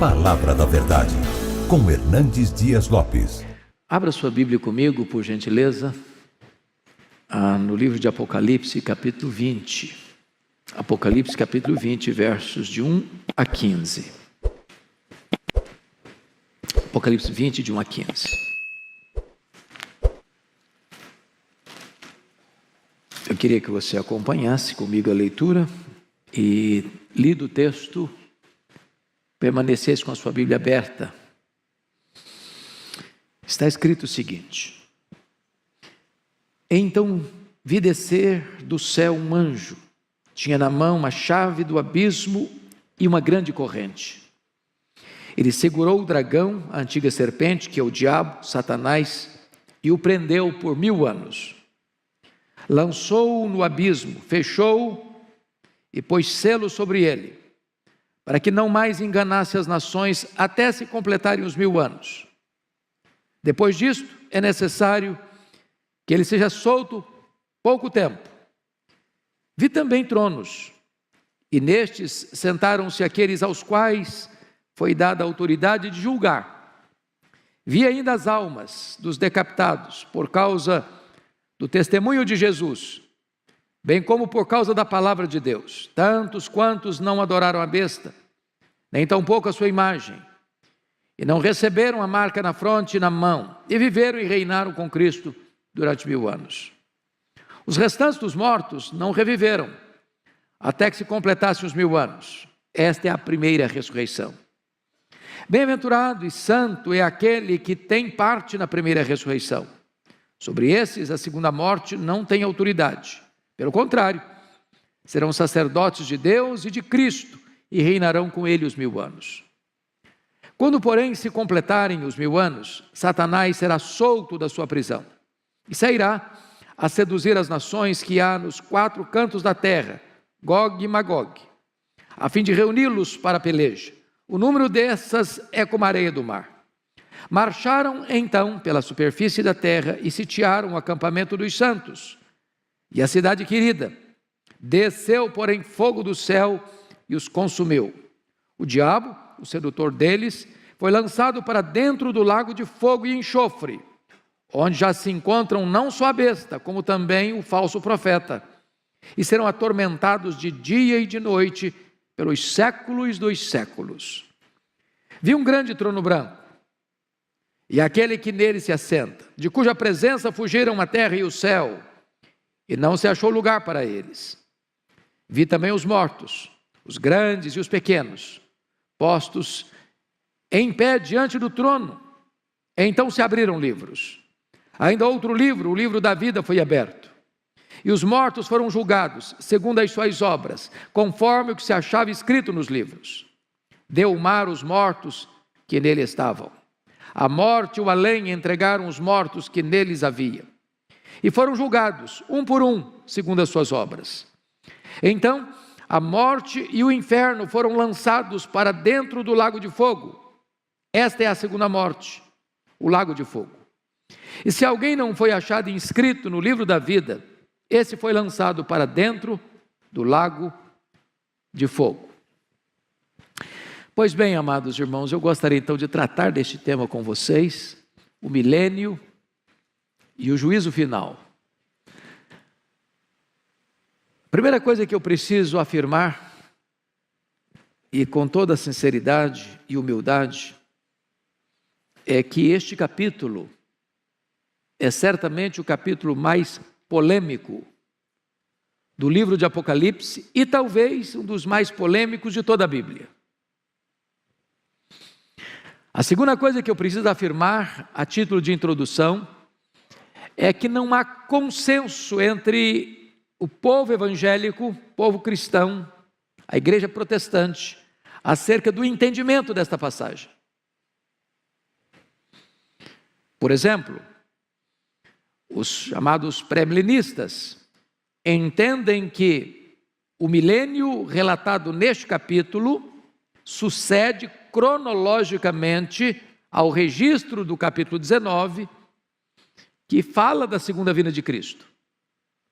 Palavra da Verdade, com Hernandes Dias Lopes. Abra sua Bíblia comigo, por gentileza, no livro de Apocalipse, capítulo 20. Apocalipse, capítulo 20, versos de 1 a 15. Apocalipse 20, de 1 a 15. Eu queria que você acompanhasse comigo a leitura e, lido o texto, permanecesse com a sua Bíblia aberta. Está escrito o seguinte: Então vi descer do céu um anjo, tinha na mão uma chave do abismo e uma grande corrente. Ele segurou o dragão, a antiga serpente, que é o diabo, Satanás, e o prendeu por 1000 anos. Lançou-o no abismo, fechou-o e pôs selo sobre ele, para que não mais enganasse as nações até se completarem os 1000 anos. Depois disto, é necessário que ele seja solto pouco tempo. Vi também tronos, e nestes sentaram-se aqueles aos quais foi dada a autoridade de julgar. Vi ainda as almas dos decapitados por causa do testemunho de Jesus, bem como por causa da palavra de Deus, tantos quantos não adoraram a besta, nem tampouco a sua imagem, e não receberam a marca na fronte e na mão, e viveram e reinaram com Cristo durante 1000 anos. Os restantes dos mortos não reviveram, até que se completassem os 1000 anos. Esta é a primeira ressurreição. Bem-aventurado e santo é aquele que tem parte na primeira ressurreição. Sobre esses, a segunda morte não tem autoridade. Pelo contrário, serão sacerdotes de Deus e de Cristo, e reinarão com ele os 1000 anos. Quando, porém, se completarem os 1000 anos, Satanás será solto da sua prisão, e sairá a seduzir as nações que há nos 4 cantos da terra, Gog e Magog, a fim de reuni-los para a peleja. O número dessas é como a areia do mar. Marcharam então pela superfície da terra e sitiaram o acampamento dos santos e a cidade querida. Desceu, porém, fogo do céu e os consumiu. O diabo, o sedutor deles, foi lançado para dentro do lago de fogo e enxofre, onde já se encontram não só a besta, como também o falso profeta, e serão atormentados de dia e de noite pelos séculos dos séculos. Vi um grande trono branco, e aquele que nele se assenta, de cuja presença fugiram a terra e o céu, e não se achou lugar para eles. Vi também os mortos, os grandes e os pequenos, postos em pé diante do trono. Então se abriram livros. Ainda outro livro, o livro da vida, foi aberto. E os mortos foram julgados, segundo as suas obras, conforme o que se achava escrito nos livros. Deu o mar os mortos que nele estavam. A morte e o além entregaram os mortos que neles havia. E foram julgados, um por um, segundo as suas obras. Então, a morte e o inferno foram lançados para dentro do lago de fogo. Esta é a segunda morte, o lago de fogo. E se alguém não foi achado inscrito no livro da vida, esse foi lançado para dentro do lago de fogo. Pois bem, amados irmãos, eu gostaria então de tratar deste tema com vocês, o milênio e o juízo final. Primeira coisa que eu preciso afirmar, e com toda sinceridade e humildade, é que este capítulo é certamente o capítulo mais polêmico do livro de Apocalipse e talvez um dos mais polêmicos de toda a Bíblia. A segunda coisa que eu preciso afirmar, a título de introdução, é que não há consenso entre o povo evangélico, povo cristão, a igreja protestante, acerca do entendimento desta passagem. Por exemplo, os chamados pré-milenistas entendem que o milênio relatado neste capítulo sucede cronologicamente ao registro do capítulo 19, que fala da segunda vinda de Cristo.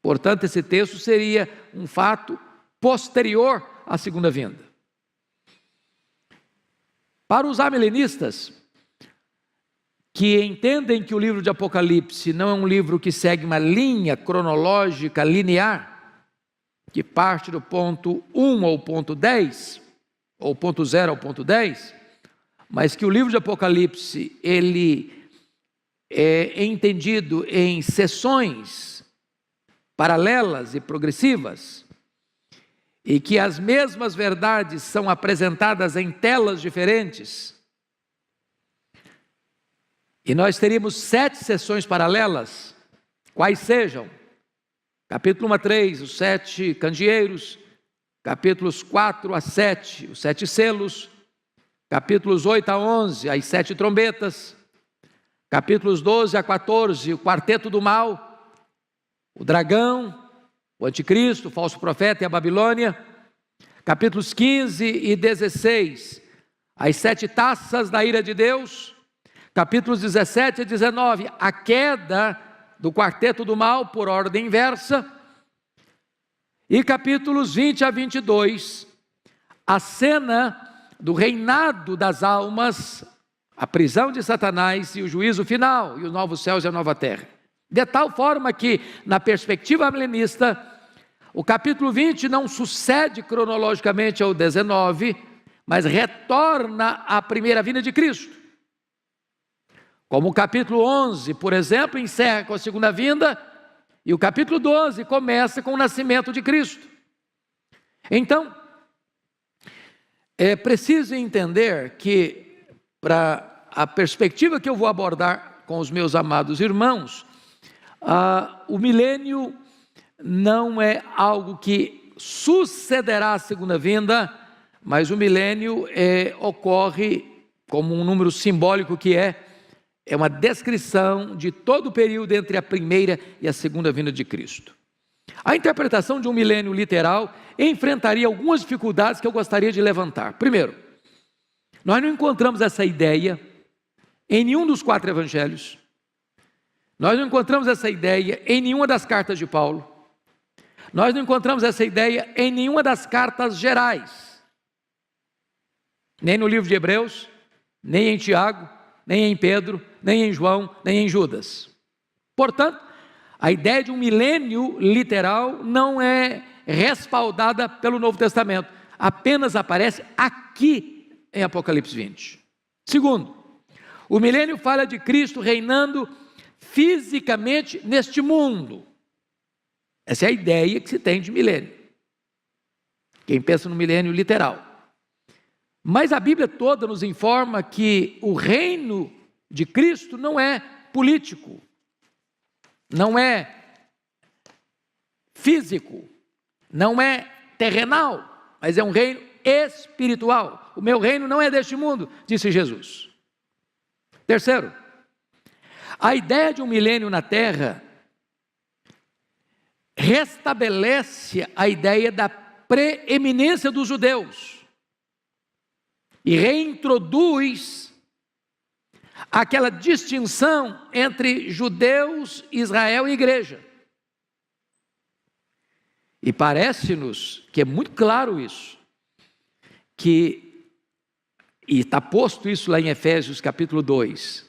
Portanto, esse texto seria um fato posterior à segunda vinda. Para os amilenistas, que entendem que o livro de Apocalipse não é um livro que segue uma linha cronológica linear, que parte do ponto 1 ao ponto 10, ou ponto 0 ao ponto 10, mas que o livro de Apocalipse, ele é entendido em sessões paralelas e progressivas, e que as mesmas verdades são apresentadas em telas diferentes. E nós teríamos 7 sessões paralelas, quais sejam: capítulo 1 a 3, os 7 candeeiros; capítulos 4 a 7, os 7 selos; capítulos 8 a 11, as 7 trombetas; capítulos 12 a 14, o quarteto do mal, o dragão, o anticristo, o falso profeta e a Babilônia; capítulos 15 e 16, as 7 taças da ira de Deus; capítulos 17 a 19, a queda do quarteto do mal por ordem inversa; e capítulos 20 a 22, a cena do reinado das almas, a prisão de Satanás e o juízo final, e os novos céus e a nova terra. De tal forma que, na perspectiva milenista, o capítulo 20 não sucede cronologicamente ao 19, mas retorna à primeira vinda de Cristo. Como o capítulo 11, por exemplo, encerra com a segunda vinda, e o capítulo 12 começa com o nascimento de Cristo. Então, é preciso entender que, para a perspectiva que eu vou abordar com os meus amados irmãos, o milênio não é algo que sucederá à segunda vinda, mas o milênio ocorre como um número simbólico que é uma descrição de todo o período entre a primeira e a segunda vinda de Cristo. A interpretação de um milênio literal enfrentaria algumas dificuldades que eu gostaria de levantar. Primeiro, nós não encontramos essa ideia em nenhum dos 4 evangelhos. Nós não encontramos essa ideia em nenhuma das cartas de Paulo. Nós não encontramos essa ideia em nenhuma das cartas gerais. Nem no livro de Hebreus, nem em Tiago, nem em Pedro, nem em João, nem em Judas. Portanto, a ideia de um milênio literal não é respaldada pelo Novo Testamento, apenas aparece aqui em Apocalipse 20. Segundo, o milênio fala de Cristo reinando fisicamente neste mundo. Essa é a ideia que se tem de milênio, quem pensa no milênio literal. Mas a Bíblia toda nos informa que o reino de Cristo não é político, não é físico, não é terrenal, mas é um reino espiritual. O meu reino não é deste mundo, disse Jesus. Terceiro, a ideia de um milênio na terra restabelece a ideia da preeminência dos judeus e reintroduz aquela distinção entre judeus, Israel e igreja. E parece-nos que é muito claro isso, e está posto isso lá em Efésios capítulo 2,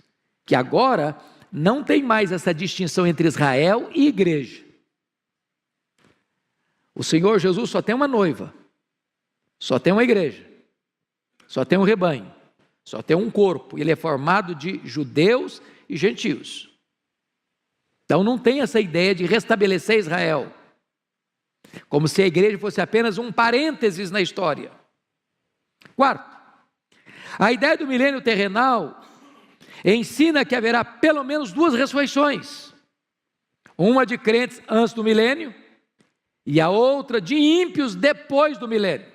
que agora não tem mais essa distinção entre Israel e igreja. O Senhor Jesus só tem uma noiva, só tem uma igreja, só tem um rebanho, só tem um corpo. Ele é formado de judeus e gentios. Então não tem essa ideia de restabelecer Israel, como se a igreja fosse apenas um parênteses na história. Quarto, a ideia do milênio terrenal ensina que haverá pelo menos 2 ressurreições, uma de crentes antes do milênio e a outra de ímpios depois do milênio.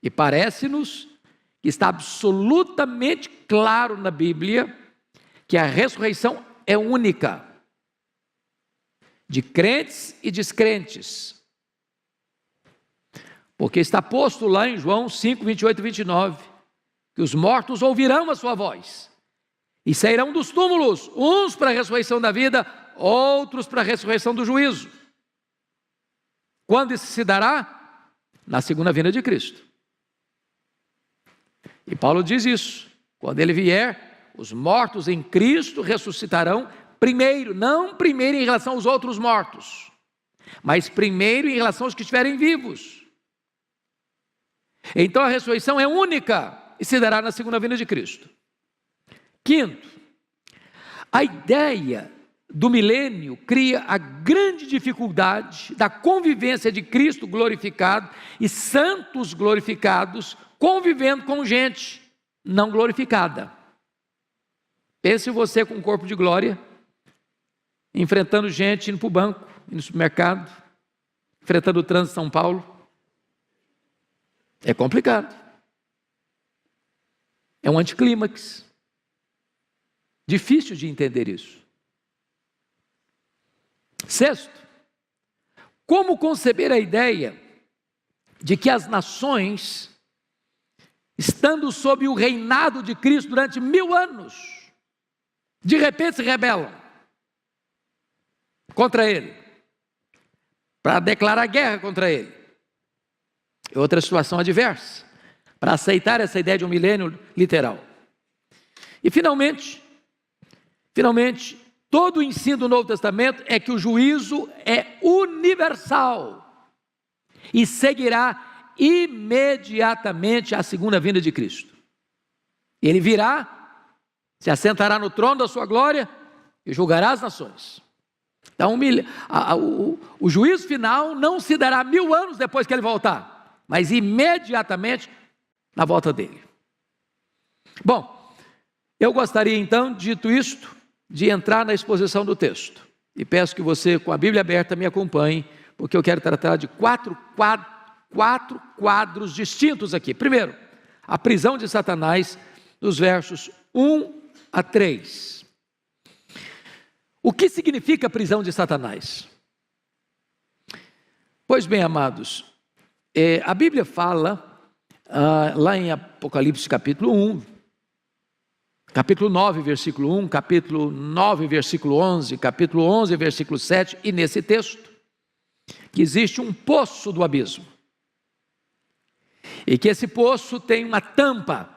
E parece-nos que está absolutamente claro na Bíblia que a ressurreição é única, de crentes e descrentes, porque está posto lá em João 5, 28 e 29, que os mortos ouvirão a sua voz e sairão dos túmulos, uns para a ressurreição da vida, outros para a ressurreição do juízo. Quando isso se dará? Na segunda vinda de Cristo. E Paulo diz isso: quando ele vier, os mortos em Cristo ressuscitarão primeiro, não primeiro em relação aos outros mortos, mas primeiro em relação aos que estiverem vivos. Então a ressurreição é única e se dará na segunda vinda de Cristo. Quinto, a ideia do milênio cria a grande dificuldade da convivência de Cristo glorificado e santos glorificados convivendo com gente não glorificada. Pense você com um corpo de glória, enfrentando gente indo para o banco, indo no supermercado, enfrentando o trânsito de São Paulo. É complicado. É um anticlímax. Difícil de entender isso. Sexto, como conceber a ideia de que as nações, estando sob o reinado de Cristo durante 1000 anos, de repente se rebelam contra Ele, para declarar guerra contra Ele? É outra situação adversa, para aceitar essa ideia de um milênio literal. E finalmente, todo o ensino do Novo Testamento é que o juízo é universal e seguirá imediatamente a segunda vinda de Cristo. Ele virá, se assentará no trono da sua glória e julgará as nações. Então o juízo final não se dará 1000 anos depois que ele voltar, mas imediatamente na volta dele. Bom, eu gostaria então, dito isto, de entrar na exposição do texto. E peço que você, com a Bíblia aberta, me acompanhe, porque eu quero tratar de quatro quadros distintos aqui. Primeiro, a prisão de Satanás, dos versos 1 a 3. O que significa a prisão de Satanás? Pois bem, amados, a Bíblia fala, lá em Apocalipse capítulo 1, capítulo 9, versículo 1, capítulo 9, versículo 11, capítulo 11, versículo 7, e nesse texto, que existe um poço do abismo, e que esse poço tem uma tampa,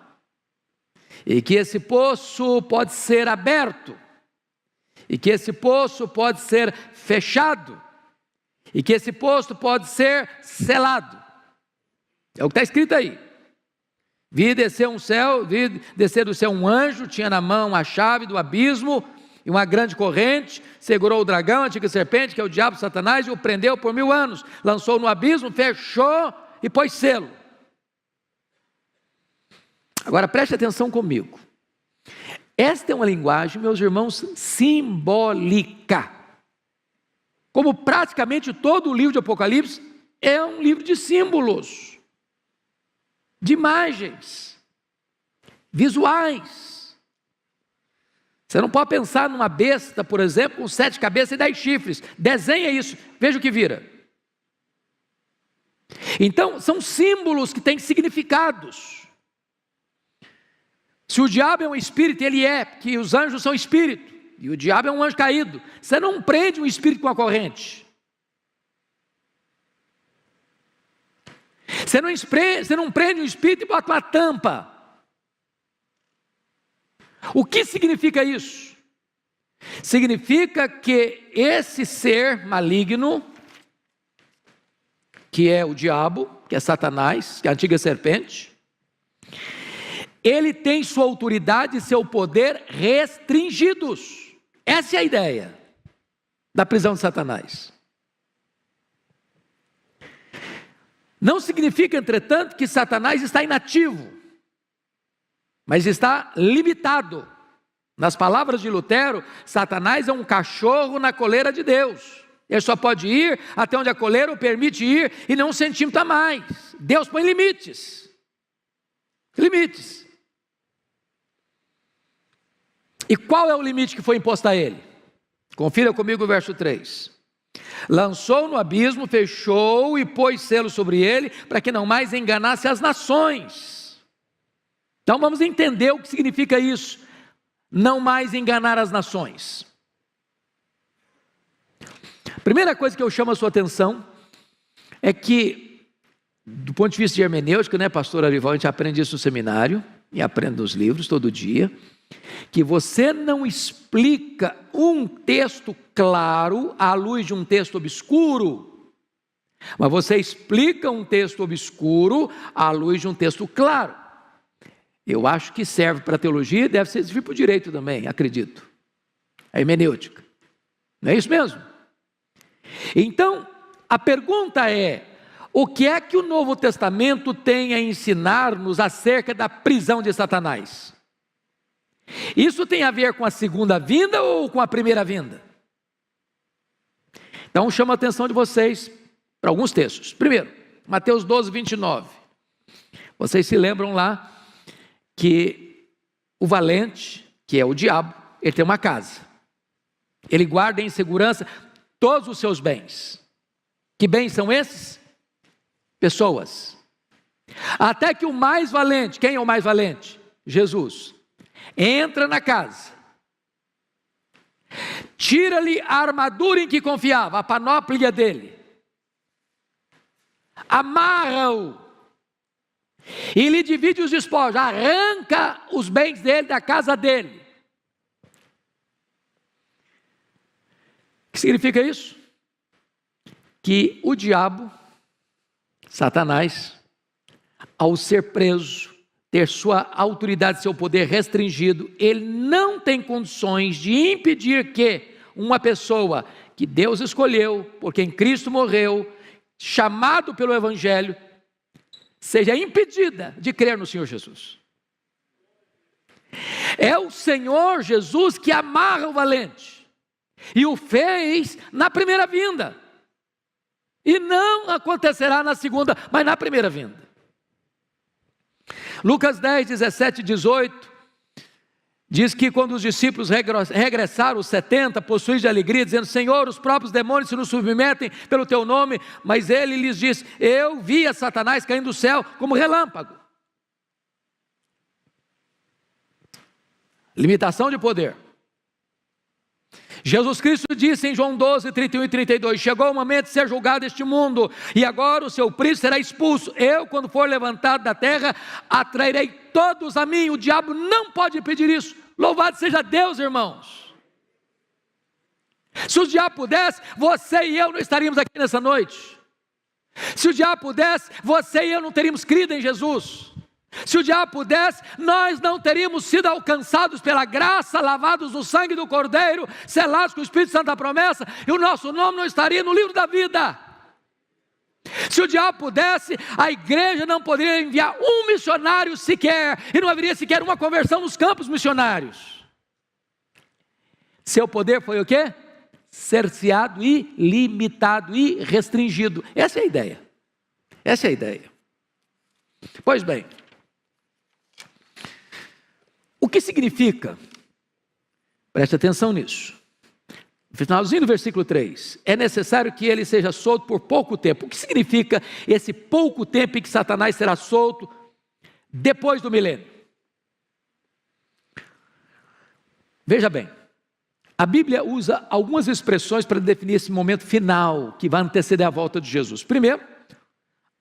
e que esse poço pode ser aberto, e que esse poço pode ser fechado, e que esse poço pode ser selado. É o que está escrito aí. Vi descer do céu um anjo, tinha na mão a chave do abismo e uma grande corrente, segurou o dragão, a antiga serpente, que é o diabo, Satanás, e o prendeu por 1000 anos, lançou no abismo, fechou e pôs selo. Agora preste atenção comigo. Esta é uma linguagem, meus irmãos, simbólica. Como praticamente todo o livro de Apocalipse é um livro de símbolos, de imagens, visuais. Você não pode pensar numa besta, por exemplo, com 7 cabeças e 10 chifres. Desenha isso, veja o que vira. Então, são símbolos que têm significados. Se o diabo é um espírito, ele é, porque os anjos são espírito, e o diabo é um anjo caído. Você não prende um espírito com a corrente. Você não prende um espírito e bota uma tampa. O que significa isso? Significa que esse ser maligno, que é o diabo, que é Satanás, que é a antiga serpente, ele tem sua autoridade e seu poder restringidos. Essa é a ideia da prisão de Satanás. Não significa, entretanto, que Satanás está inativo, mas está limitado. Nas palavras de Lutero, Satanás é um cachorro na coleira de Deus. Ele só pode ir até onde a coleira o permite ir e não 1 centímetro a mais. Deus põe limites. Limites. E qual é o limite que foi imposto a ele? Confira comigo o verso 3. Lançou no abismo, fechou e pôs selo sobre ele, para que não mais enganasse as nações. Então vamos entender o que significa isso, não mais enganar as nações. Primeira coisa que eu chamo a sua atenção é que, do ponto de vista de hermenêutica, né, pastor Arival, a gente aprende isso no seminário, e aprendo nos livros todo dia, que você não explica um texto claro à luz de um texto obscuro, mas você explica um texto obscuro à luz de um texto claro. Eu acho que serve para a teologia, deve servir para o direito também, acredito. A hermenêutica. Não é isso mesmo? Então, a pergunta é: o que é que o Novo Testamento tem a ensinar-nos acerca da prisão de Satanás? Isso tem a ver com a segunda vinda ou com a primeira vinda? Então, chamo a atenção de vocês para alguns textos. Primeiro, Mateus 12, 29. Vocês se lembram lá que o valente, que é o diabo, ele tem uma casa. Ele guarda em segurança todos os seus bens. Que bens são esses? Pessoas. Até que o mais valente, quem é o mais valente? Jesus. Entra na casa, tira-lhe a armadura em que confiava, a panóplia dele, amarra-o e lhe divide os despojos, arranca os bens dele da casa dele. O que significa isso? Que o diabo, Satanás, ao ser preso, ter sua autoridade, seu poder restringido, ele não tem condições de impedir que uma pessoa que Deus escolheu, por quem Cristo morreu, chamado pelo Evangelho, seja impedida de crer no Senhor Jesus. É o Senhor Jesus que amarra o valente, e o fez na primeira vinda, e não acontecerá na segunda, mas na primeira vinda. Lucas 10, 17 e 18, diz que quando os discípulos regressaram, os 70, possuídos de alegria, dizendo: Senhor, os próprios demônios se nos submetem pelo teu nome, mas ele lhes disse: eu vi a Satanás caindo do céu como relâmpago. Limitação de poder. Jesus Cristo disse em João 12, 31 e 32, chegou o momento de ser julgado este mundo, e agora o seu príncipe será expulso. Eu, quando for levantado da terra, atrairei todos a mim. O diabo não pode impedir isso. Louvado seja Deus, irmãos. Se o diabo pudesse, você e eu não estaríamos aqui nessa noite. Se o diabo pudesse, você e eu não teríamos crido em Jesus. Se o diabo pudesse, nós não teríamos sido alcançados pela graça, lavados no sangue do Cordeiro, selados com o Espírito Santo da promessa, e o nosso nome não estaria no livro da vida. Se o diabo pudesse, a igreja não poderia enviar um missionário sequer, e não haveria sequer uma conversão nos campos missionários. Seu poder foi o quê? Cerceado e limitado e restringido. Essa é a ideia. Essa é a ideia. Pois bem, o que significa? Preste atenção nisso. No finalzinho do versículo 3, é necessário que ele seja solto por pouco tempo. O que significa esse pouco tempo em que Satanás será solto depois do milênio? Veja bem, a Bíblia usa algumas expressões para definir esse momento final que vai anteceder a volta de Jesus. Primeiro,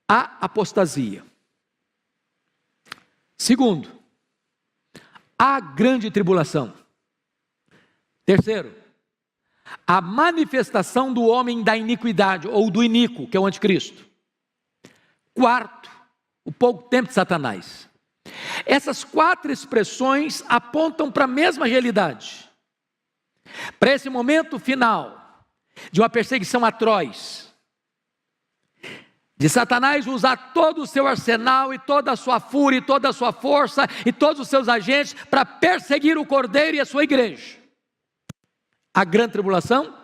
a apostasia. Segundo, a grande tribulação. Terceiro, a manifestação do homem da iniquidade, ou do iníquo, que é o anticristo. Quarto, o pouco tempo de Satanás. Essas quatro expressões apontam para a mesma realidade. Para esse momento final, de uma perseguição atroz, de Satanás usar todo o seu arsenal e toda a sua fúria, e toda a sua força e todos os seus agentes para perseguir o Cordeiro e a sua igreja. A grande tribulação,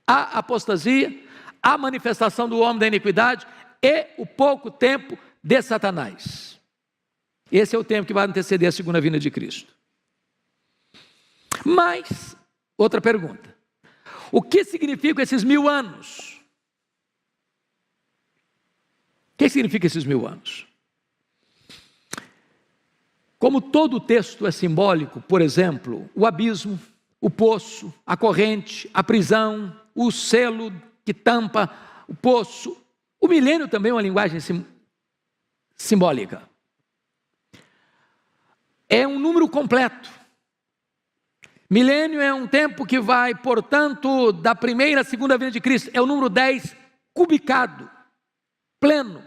a apostasia, a manifestação do homem da iniquidade e o pouco tempo de Satanás. Esse é o tempo que vai anteceder a segunda vinda de Cristo. Mas, outra pergunta: o que significam esses 1000 anos? O que significa esses 1000 anos? Como todo o texto é simbólico, por exemplo, o abismo, o poço, a corrente, a prisão, o selo que tampa o poço, o milênio também é uma linguagem simbólica. é um número completo. Milênio é um tempo que vai, portanto, da primeira à segunda vinda de Cristo. É o número 10 cubicado, pleno.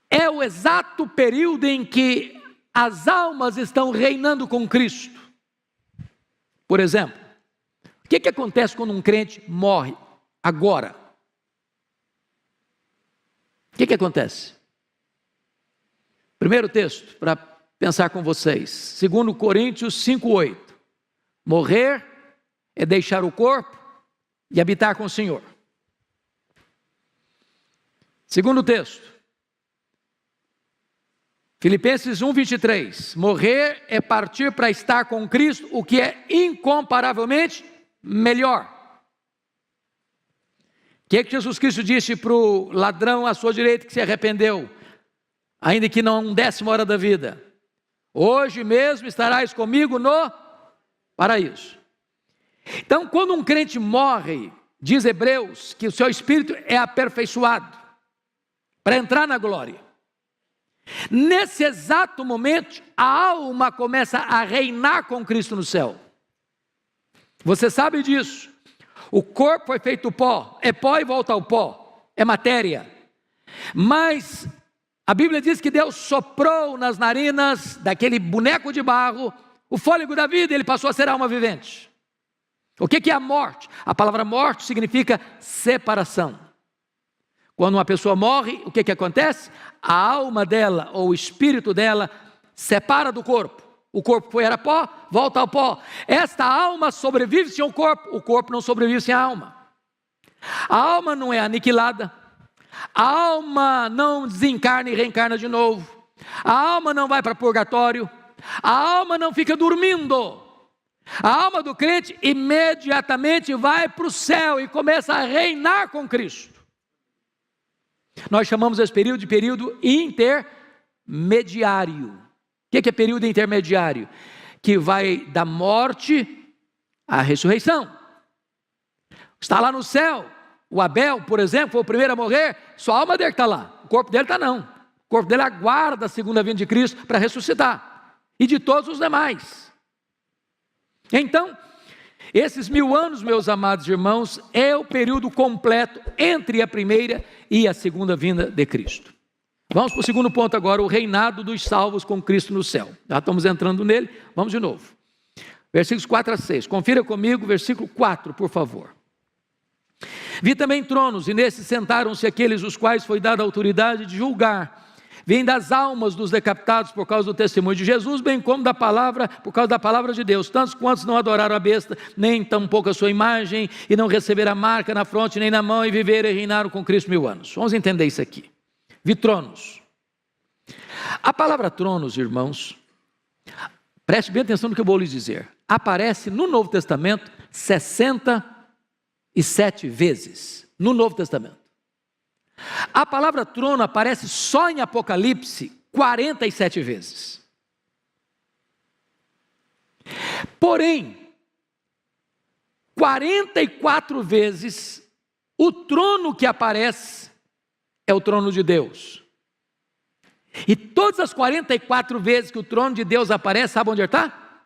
É o exato período em que as almas estão reinando com Cristo. Por exemplo, o que acontece quando um crente morre agora? O que acontece? Primeiro texto, para pensar com vocês, 2 Coríntios 5:8. Morrer é deixar o corpo e habitar com o Senhor. Segundo texto, Filipenses 1:23. Morrer é partir para estar com Cristo, o que é incomparavelmente melhor. O que Jesus Cristo disse para o ladrão à sua direita que se arrependeu, ainda que não 10ª hora da vida? Hoje mesmo estarás comigo no paraíso. Então, quando um crente morre, diz Hebreus que o seu espírito é aperfeiçoado para entrar na glória. Nesse exato momento, a alma começa a reinar com Cristo no céu. Você sabe disso. O corpo foi feito pó, é pó e volta ao pó, é matéria. Mas a Bíblia diz que Deus soprou nas narinas daquele boneco de barro o fôlego da vida e ele passou a ser alma vivente. O que é a morte? A palavra morte significa separação. Quando uma pessoa morre, o que acontece? A alma dela ou o espírito dela separa do corpo. O corpo era pó, volta ao pó. Esta alma sobrevive sem o corpo não sobrevive sem a alma. A alma não é aniquilada. A alma não desencarna e reencarna de novo. A alma não vai para purgatório. A alma não fica dormindo. A alma do crente imediatamente vai para o céu e começa a reinar com Cristo. Nós chamamos esse período de período intermediário. O que é período intermediário? Que vai da morte à ressurreição. Está lá no céu. O Abel, por exemplo, foi o primeiro a morrer, sua alma dele está lá, o corpo dele está não. O corpo dele aguarda a segunda vinda de Cristo para ressuscitar. E de todos os demais. Então, esses 1000 anos, meus amados irmãos, é o período completo entre a primeira e a segunda vinda de Cristo. Vamos para o segundo ponto agora, o reinado dos salvos com Cristo no céu. Já estamos entrando nele, vamos de novo. Versículos 4-6, confira comigo, versículo 4, por favor. Vi também tronos, e nesses sentaram-se aqueles os quais foi dada a autoridade de julgar. Vêm das almas dos decapitados por causa do testemunho de Jesus, bem como da palavra, por causa da palavra de Deus. Tantos quantos não adoraram a besta, nem tampouco a sua imagem, e não receberam a marca na fronte nem na mão, e viveram e reinaram com Cristo 1000 anos. Vamos entender isso aqui. Vi tronos. A palavra tronos, irmãos, preste bem atenção no que eu vou lhes dizer. Aparece no Novo Testamento 67 vezes. No Novo Testamento. A palavra trono aparece só em Apocalipse 47 vezes. Porém, 44 vezes o trono que aparece é o trono de Deus. E todas as 44 vezes que o trono de Deus aparece, sabe onde ele está?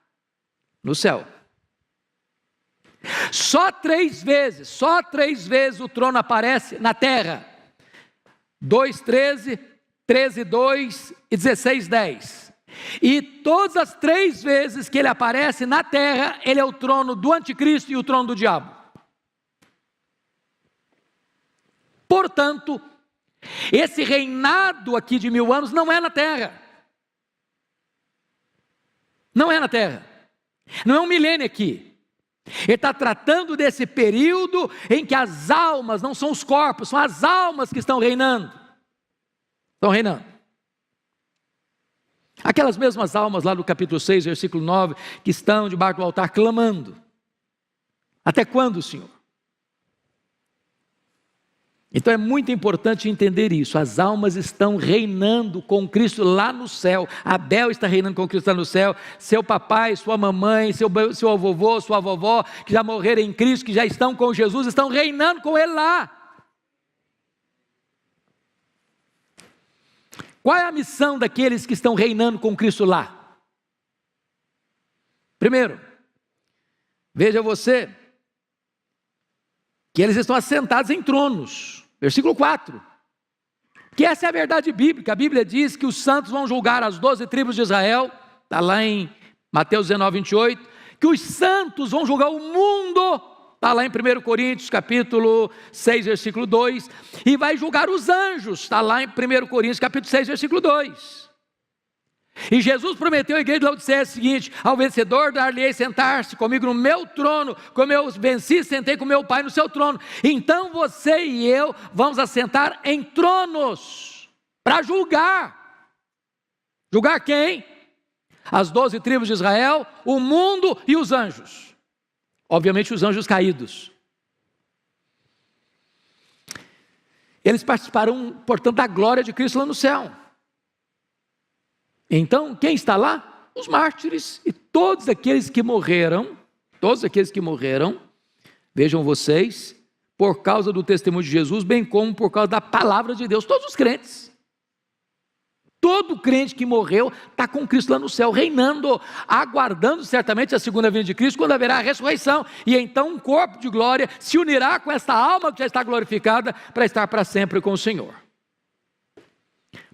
No céu. Só 3 vezes o trono aparece na terra. 2:13, 13:2 e 16:10. E todas as 3 vezes que ele aparece na terra, ele é o trono do anticristo e o trono do diabo. Portanto, esse reinado aqui de 1000 anos não é na terra. Não é na terra. Não é um milênio aqui. Ele está tratando desse período em que as almas, não são os corpos, são as almas que estão reinando. Estão reinando. Aquelas mesmas almas lá do capítulo 6, versículo 9, que estão debaixo do altar clamando. Até quando, Senhor? Então é muito importante entender isso. As almas estão reinando com Cristo lá no céu. Abel está reinando com Cristo lá no céu. Seu papai, sua mamãe, seu vovô, sua vovó, que já morreram em Cristo, que já estão com Jesus, estão reinando com Ele lá. Qual é a missão daqueles que estão reinando com Cristo lá? Primeiro, veja você, que eles estão assentados em tronos. Versículo 4. Que essa é a verdade bíblica. A Bíblia diz que os santos vão julgar as 12 tribos de Israel. Está lá em Mateus 19, 28. Que os santos vão julgar o mundo. Está lá em 1 Coríntios, capítulo 6, versículo 2. E vai julgar os anjos. Está lá em 1 Coríntios, capítulo 6, versículo 2. E Jesus prometeu à igreja de Laodiceia o seguinte: ao vencedor dar-lhe-ei sentar-se comigo no meu trono, como eu venci, sentei com meu Pai no seu trono. Então você e eu vamos assentar em tronos, para julgar. Julgar quem? As 12 tribos de Israel, o mundo e os anjos. Obviamente os anjos caídos. Eles participarão, portanto, da glória de Cristo lá no céu. Então, quem está lá? Os mártires e todos aqueles que morreram, vejam vocês, por causa do testemunho de Jesus, bem como por causa da palavra de Deus, todos os crentes. Todo crente que morreu está com Cristo lá no céu, reinando, aguardando certamente a segunda vinda de Cristo, quando haverá a ressurreição, e então um corpo de glória se unirá com esta alma que já está glorificada, para estar para sempre com o Senhor.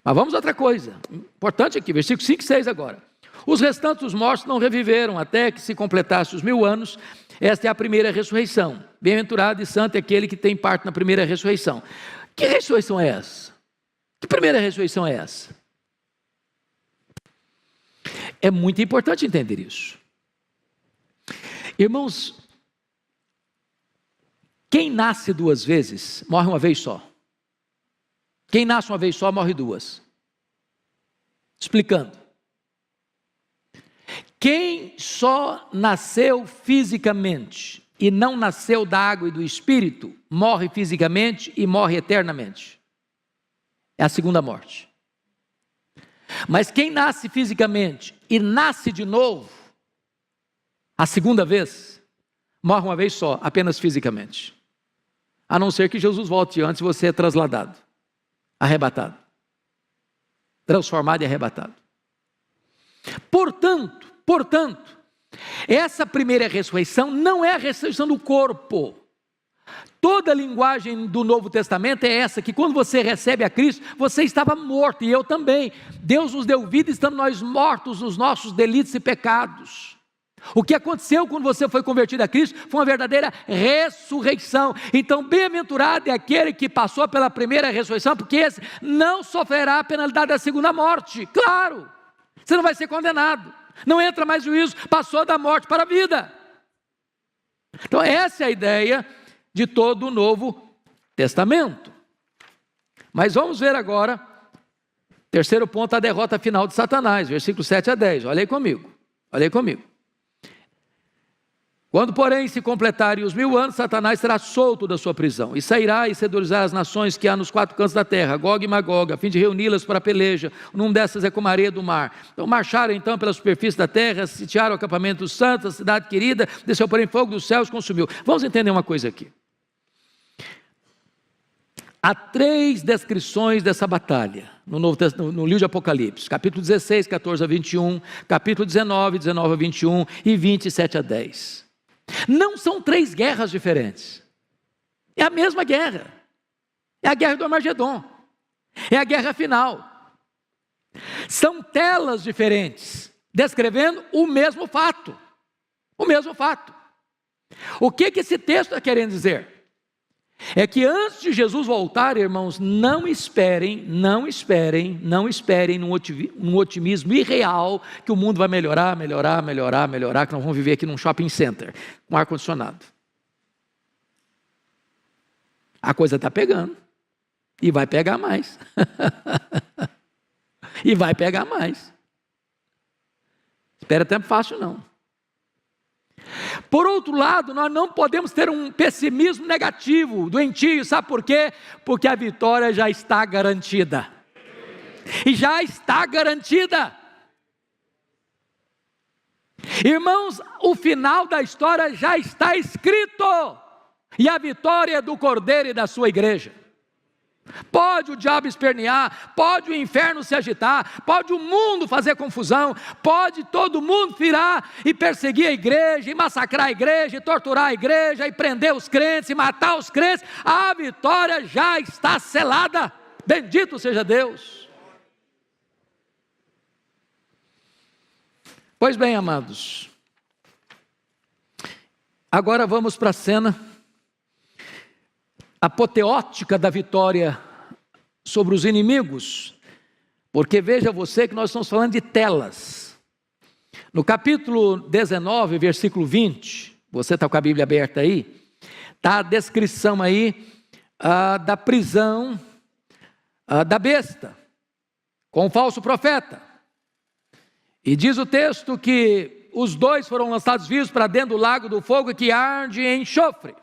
Mas vamos a outra coisa, importante aqui, versículos 5 e 6 agora. Os restantes dos mortos não reviveram, até que se completasse os 1000 anos, esta é a primeira ressurreição. Bem-aventurado e santo é aquele que tem parte na primeira ressurreição. Que ressurreição é essa? Que primeira ressurreição é essa? É muito importante entender isso. Irmãos, quem nasce 2 vezes, morre uma vez só. Quem nasce uma vez só, morre 2. Explicando. Quem só nasceu fisicamente e não nasceu da água e do Espírito, morre fisicamente e morre eternamente. É a segunda morte. Mas quem nasce fisicamente e nasce de novo, a segunda vez, morre uma vez só, apenas fisicamente. A não ser que Jesus volte antes e você é trasladado, arrebatado, transformado e arrebatado. Portanto, essa primeira ressurreição não é a ressurreição do corpo. Toda a linguagem do Novo Testamento é essa, que quando você recebe a Cristo, você estava morto, e eu também. Deus nos deu vida, estando nós mortos nos nossos delitos e pecados. O que aconteceu quando você foi convertido a Cristo foi uma verdadeira ressurreição. Então, bem-aventurado é aquele que passou pela primeira ressurreição, porque esse não sofrerá a penalidade da segunda morte. Claro, você não vai ser condenado, não entra mais juízo, passou da morte para a vida. Então, essa é a ideia de todo o Novo Testamento. Mas vamos ver agora, terceiro ponto, a derrota final de Satanás, versículos 7 a 10, olha aí comigo. Quando, porém, se completarem os 1000 anos, Satanás será solto da sua prisão, e sairá e seduzirá as nações que há nos 4 cantos da terra, Gog e Magog, a fim de reuni-las para a peleja. Num dessas é como a areia do mar. Então marcharam então pela superfície da terra, sitiaram o acampamento dos santos, a cidade querida, desceu porém fogo dos céus e consumiu. Vamos entender uma coisa aqui. Há 3 descrições dessa batalha no livro de Apocalipse, capítulo 16, 14 a 21, capítulo 19, 19 a 21 e 27 a 10. Não são 3 guerras diferentes, é a mesma guerra, é a guerra do Armagedon, é a guerra final. São telas diferentes, descrevendo o mesmo fato. O que esse texto está querendo dizer? É que antes de Jesus voltar, irmãos, não esperem num otimismo irreal que o mundo vai melhorar, que nós vamos viver aqui num shopping center, com ar-condicionado. A coisa está pegando, e vai pegar mais, Espera tempo fácil não. Por outro lado, nós não podemos ter um pessimismo negativo, doentio, sabe por quê? Porque a vitória já está garantida. Irmãos, o final da história já está escrito, e a vitória é do Cordeiro e da sua igreja. Pode o diabo espernear, pode o inferno se agitar, pode o mundo fazer confusão, pode todo mundo virar e perseguir a igreja, e massacrar a igreja, e torturar a igreja, e prender os crentes, e matar os crentes. A vitória já está selada. Bendito seja Deus. Pois bem, amados, agora vamos para a cena apoteótica da vitória sobre os inimigos, porque veja você que nós estamos falando de telas. No capítulo 19, versículo 20, você está com a Bíblia aberta aí, está a descrição aí da prisão da besta, com o falso profeta, e diz o texto que os dois foram lançados vivos para dentro do lago do fogo que arde em enxofre.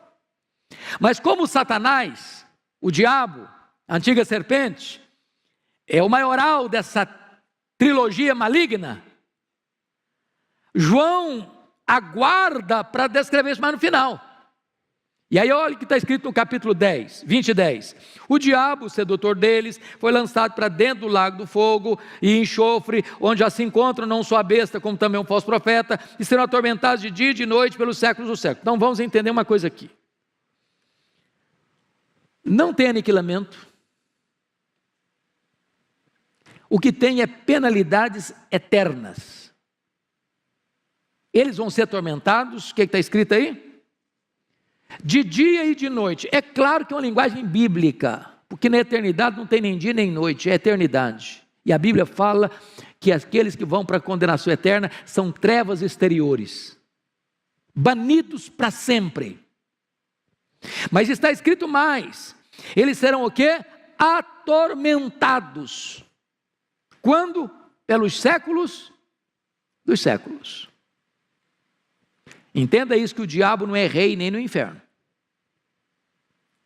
Mas como Satanás, o diabo, a antiga serpente, é o maioral dessa trilogia maligna, João aguarda para descrever isso mais no final. E aí olha o que está escrito no capítulo 10, 20 e 10. O diabo, o sedutor deles, foi lançado para dentro do lago do fogo e enxofre, onde já se encontram não só a besta, como também um falso profeta, e serão atormentados de dia e de noite pelos séculos dos séculos. Então vamos entender uma coisa aqui. Não tem aniquilamento. O que tem é penalidades eternas. Eles vão ser atormentados, o que está escrito aí? De dia e de noite. É claro que é uma linguagem bíblica, porque na eternidade não tem nem dia nem noite, é eternidade. E a Bíblia fala que aqueles que vão para a condenação eterna são trevas exteriores, banidos para sempre. Mas está escrito mais, eles serão o quê? Atormentados. Quando? Pelos séculos dos séculos. Entenda isso, que o diabo não é rei nem no inferno.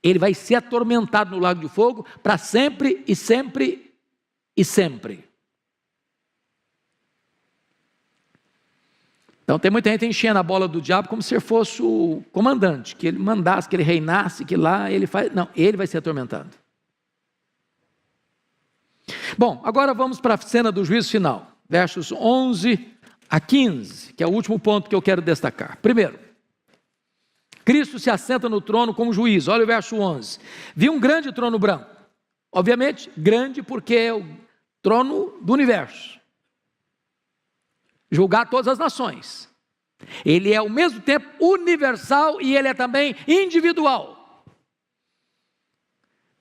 Ele vai ser atormentado no lago de fogo para sempre e sempre e sempre. Então tem muita gente enchendo a bola do diabo como se ele fosse o comandante, que ele mandasse, que ele reinasse, que lá ele faz... Não, ele vai ser atormentado. Bom, agora vamos para a cena do juízo final, versos 11 a 15, que é o último ponto que eu quero destacar. Primeiro, Cristo se assenta no trono como juiz. Olha o verso 11. Vi um grande trono branco. Obviamente, grande porque é o trono do universo. Julgar todas as nações. Ele é ao mesmo tempo universal e ele é também individual.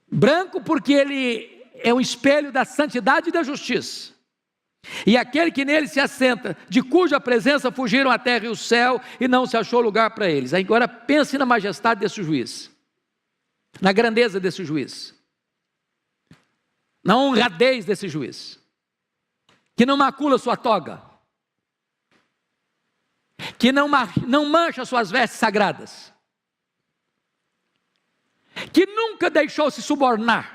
Branco porque ele é um espelho da santidade e da justiça. E aquele que nele se assenta, de cuja presença fugiram a terra e o céu, e não se achou lugar para eles. Agora pense na majestade desse juiz, na grandeza desse juiz, na honradez desse juiz, que não macula sua toga, que não mancha suas vestes sagradas, que nunca deixou se subornar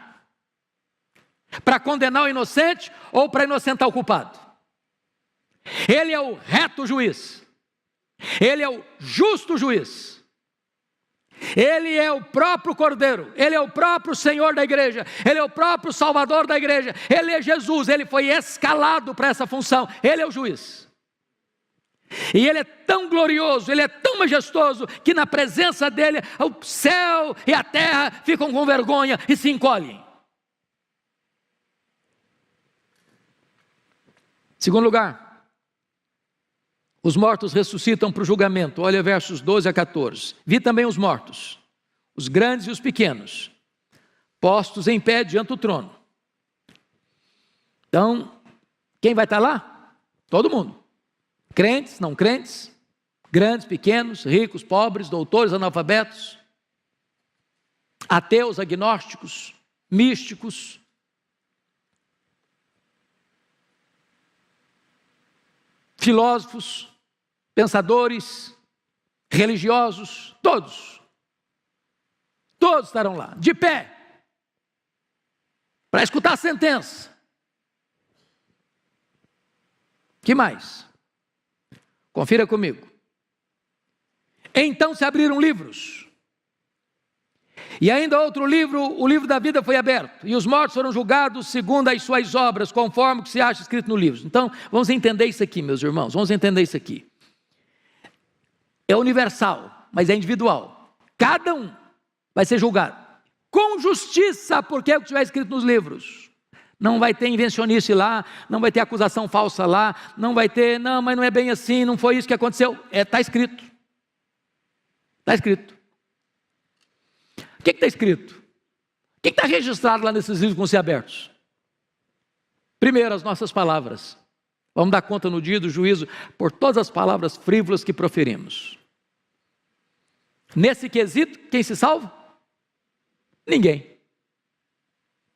para condenar o inocente ou para inocentar o culpado. Ele é o reto juiz, ele é o justo juiz, ele é o próprio Cordeiro, ele é o próprio Senhor da igreja, ele é o próprio Salvador da igreja, ele é Jesus, ele foi escalado para essa função, ele é o juiz. E ele é tão glorioso, ele é tão majestoso, que na presença dele o céu e a terra ficam com vergonha e se encolhem. Segundo lugar, os mortos ressuscitam para o julgamento. Olha versos 12 a 14. Vi também os mortos, os grandes e os pequenos, postos em pé diante do trono. Então, quem vai estar lá? Todo mundo. Crentes, não crentes, grandes, pequenos, ricos, pobres, doutores, analfabetos, ateus, agnósticos, místicos, filósofos, pensadores, religiosos, todos estarão lá, de pé, para escutar a sentença. Que mais? Confira comigo. Então se abriram livros, E ainda outro livro, o livro da vida foi aberto, e os mortos foram julgados segundo as suas obras, conforme o que se acha escrito no livro. Então, vamos entender isso aqui, meus irmãos, vamos entender isso aqui. É universal, mas é individual. Cada um vai ser julgado com justiça, porque é o que estiver escrito nos livros. Não vai ter invencionice lá, não vai ter acusação falsa lá, não vai ter, não, mas não é bem assim, não foi isso que aconteceu. Está escrito. Está escrito. O que está escrito? O que está registrado lá nesses livros que vão ser abertos? Primeiro, as nossas palavras. Vamos dar conta no dia do juízo por todas as palavras frívolas que proferimos. Nesse quesito, quem se salva? Ninguém.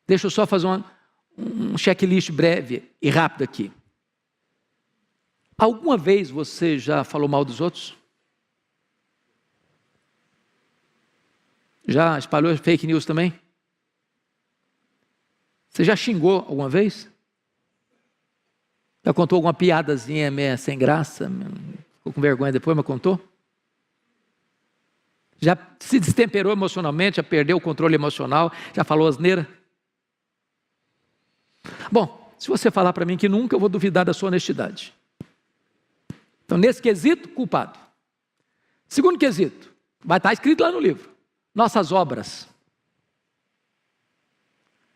Deixa eu só fazer um checklist breve e rápido aqui. Alguma vez você já falou mal dos outros? Já espalhou fake news também? Você já xingou alguma vez? Já contou alguma piadazinha meio sem graça? Ficou com vergonha depois, mas contou? Já se destemperou emocionalmente, já perdeu o controle emocional, já falou asneira? Bom, se você falar para mim que nunca, eu vou duvidar da sua honestidade. Então, nesse quesito, culpado. Segundo quesito, vai estar escrito lá no livro. Nossas obras.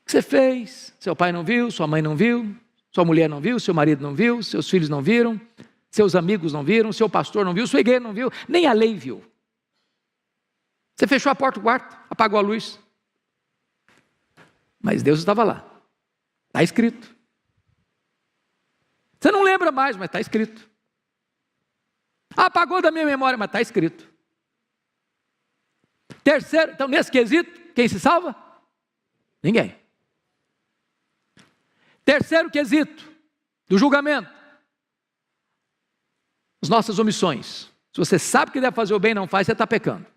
O que você fez? Seu pai não viu, sua mãe não viu, sua mulher não viu, seu marido não viu, seus filhos não viram, seus amigos não viram, seu pastor não viu, sua igreja não viu, nem a lei viu. Você fechou a porta do quarto, apagou a luz. Mas Deus estava lá. Está escrito. Você não lembra mais, mas está escrito. Apagou da minha memória, mas está escrito. Terceiro, então nesse quesito, quem se salva? Ninguém. Terceiro quesito do julgamento. As nossas omissões. Se você sabe que deve fazer o bem e não faz, você está pecando.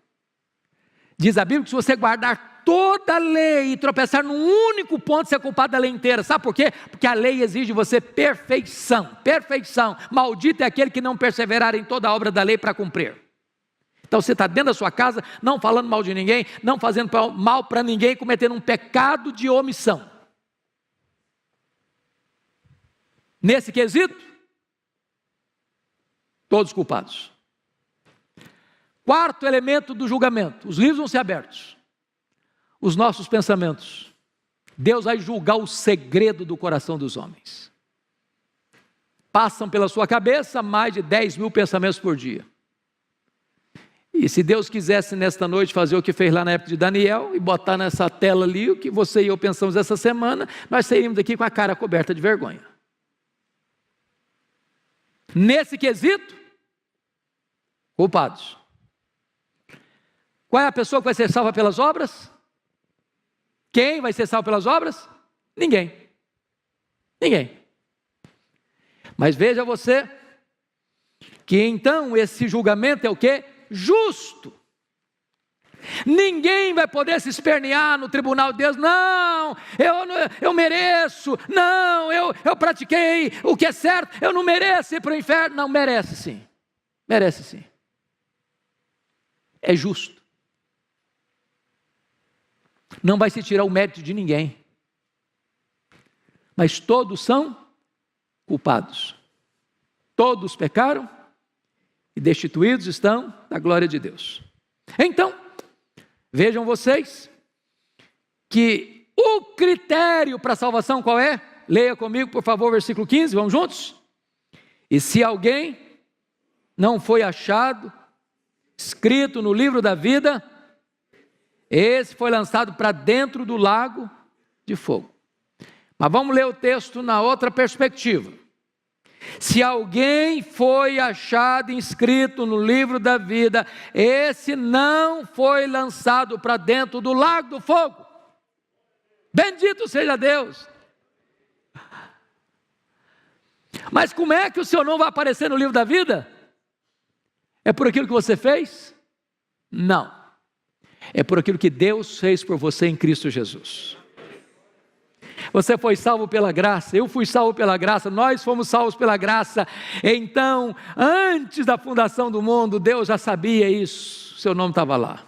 Diz a Bíblia que se você guardar toda a lei e tropeçar num único ponto, você é culpado da lei inteira. Sabe por quê? Porque a lei exige de você perfeição. Perfeição. Maldito é aquele que não perseverar em toda a obra da lei para cumprir. Então você está dentro da sua casa, não falando mal de ninguém, não fazendo mal para ninguém, cometendo um pecado de omissão. Nesse quesito, todos culpados. Quarto elemento do julgamento, os livros vão ser abertos. Os nossos pensamentos. Deus vai julgar o segredo do coração dos homens. Passam pela sua cabeça mais de 10.000 pensamentos por dia. E se Deus quisesse nesta noite fazer o que fez lá na época de Daniel, e botar nessa tela ali o que você e eu pensamos essa semana, nós sairíamos daqui com a cara coberta de vergonha. Nesse quesito, culpados. Qual é a pessoa que vai ser salva pelas obras? Quem vai ser salvo pelas obras? Ninguém. Ninguém. Mas veja você, que então esse julgamento é o quê? Justo. Ninguém vai poder se espernear no tribunal de Deus. Não, eu mereço. Não, eu pratiquei o que é certo. Eu não mereço ir para o inferno. Não, merece sim. Merece sim. É justo. Não vai se tirar o mérito de ninguém. Mas todos são culpados. Todos pecaram e destituídos estão da glória de Deus. Então, vejam vocês que o critério para a salvação qual é? Leia comigo, por favor, versículo 15, vamos juntos? E se alguém não foi achado, escrito no livro da vida, esse foi lançado para dentro do lago de fogo. Mas vamos ler o texto na outra perspectiva. Se alguém foi achado inscrito no livro da vida, esse não foi lançado para dentro do lago do fogo. Bendito seja Deus. Mas como é que o seu nome vai aparecer no livro da vida? É por aquilo que você fez? Não. É por aquilo que Deus fez por você em Cristo Jesus. Você foi salvo pela graça, eu fui salvo pela graça, nós fomos salvos pela graça. Então, antes da fundação do mundo, Deus já sabia isso, seu nome estava lá.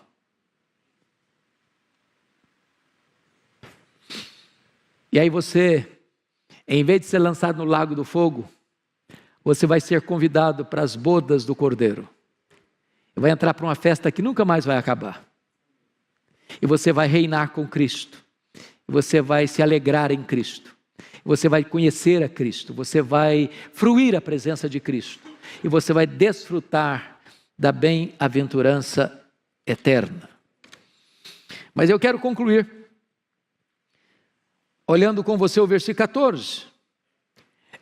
E aí você, em vez de ser lançado no lago do fogo, você vai ser convidado para as bodas do Cordeiro. E vai entrar para uma festa que nunca mais vai acabar. E você vai reinar com Cristo. E você vai se alegrar em Cristo. Você vai conhecer a Cristo. Você vai fruir a presença de Cristo. E você vai desfrutar da bem-aventurança eterna. Mas eu quero concluir olhando com você o versículo 14.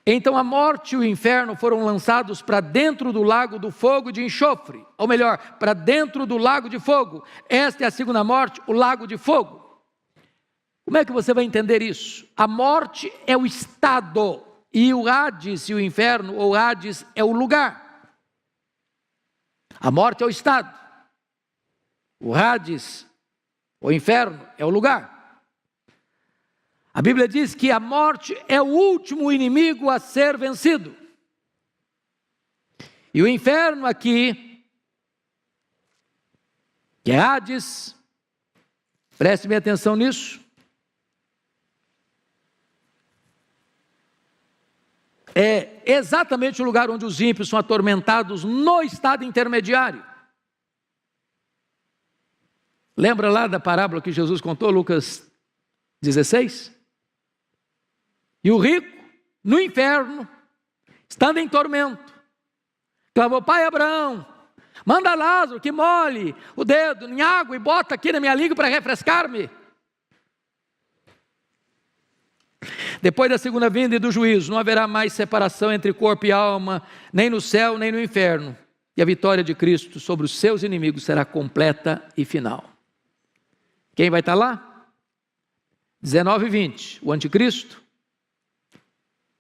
Então a morte e o inferno foram lançados para dentro do lago do fogo de enxofre, ou melhor, para dentro do lago de fogo. Esta é a segunda morte, o lago de fogo. Como é que você vai entender isso? A morte é o estado, e o Hades e o inferno, ou Hades, é o lugar. A morte é o estado, o Hades, o inferno, é o lugar. A Bíblia diz que a morte é o último inimigo a ser vencido. E o inferno aqui, que é Hades, preste bem atenção nisso, é exatamente o lugar onde os ímpios são atormentados no estado intermediário. Lembra lá da parábola que Jesus contou, Lucas 16? E o rico, no inferno, estando em tormento, clamou: Pai Abraão, manda Lázaro que molhe o dedo em água e bota aqui na minha língua para refrescar-me. Depois da segunda vinda e do juízo, não haverá mais separação entre corpo e alma, nem no céu, nem no inferno. E a vitória de Cristo sobre os seus inimigos será completa e final. Quem vai estar lá? 19 e 20, o anticristo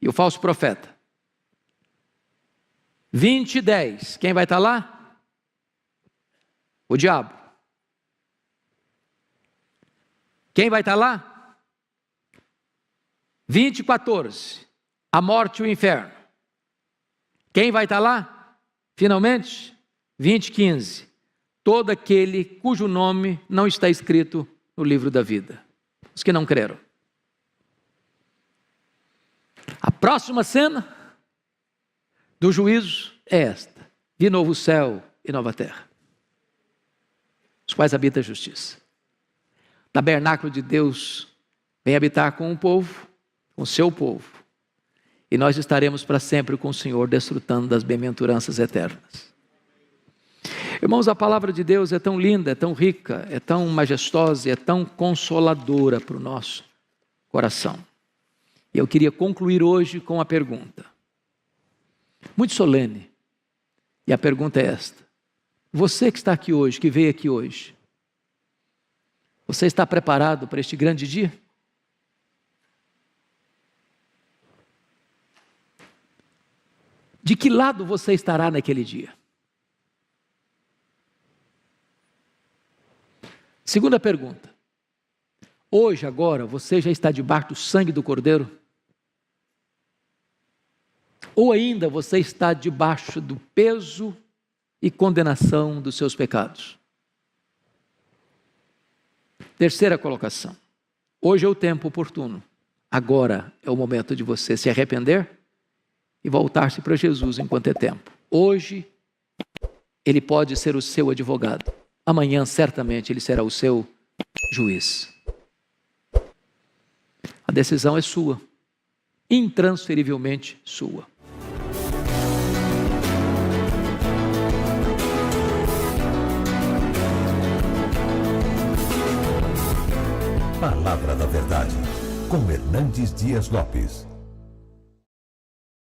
e o falso profeta. 20 e 10, quem vai estar lá? O diabo. Quem vai estar lá? 20 e 14, a morte e o inferno. Quem vai estar lá? Finalmente, 20 e 15, todo aquele cujo nome não está escrito no livro da vida. Os que não creram. A próxima cena do juízo é esta: vi novo céu e nova terra, os quais habita a justiça. O tabernáculo de Deus vem habitar com o povo, com o seu povo, e nós estaremos para sempre com o Senhor, desfrutando das bem-aventuranças eternas. Irmãos, a palavra de Deus é tão linda, é tão rica, é tão majestosa, é tão consoladora para o nosso coração. E eu queria concluir hoje com uma pergunta, muito solene, e a pergunta é esta: você que está aqui hoje, que veio aqui hoje, você está preparado para este grande dia? De que lado você estará naquele dia? Segunda pergunta: hoje, agora, você já está debaixo do sangue do Cordeiro? Ou ainda você está debaixo do peso e condenação dos seus pecados? Terceira colocação: hoje é o tempo oportuno, agora é o momento de você se arrepender e voltar-se para Jesus enquanto é tempo. Hoje, Ele pode ser o seu advogado. Amanhã, certamente, Ele será o seu juiz. A decisão é sua, intransferivelmente sua. Palavra da Verdade, com Hernandes Dias Lopes.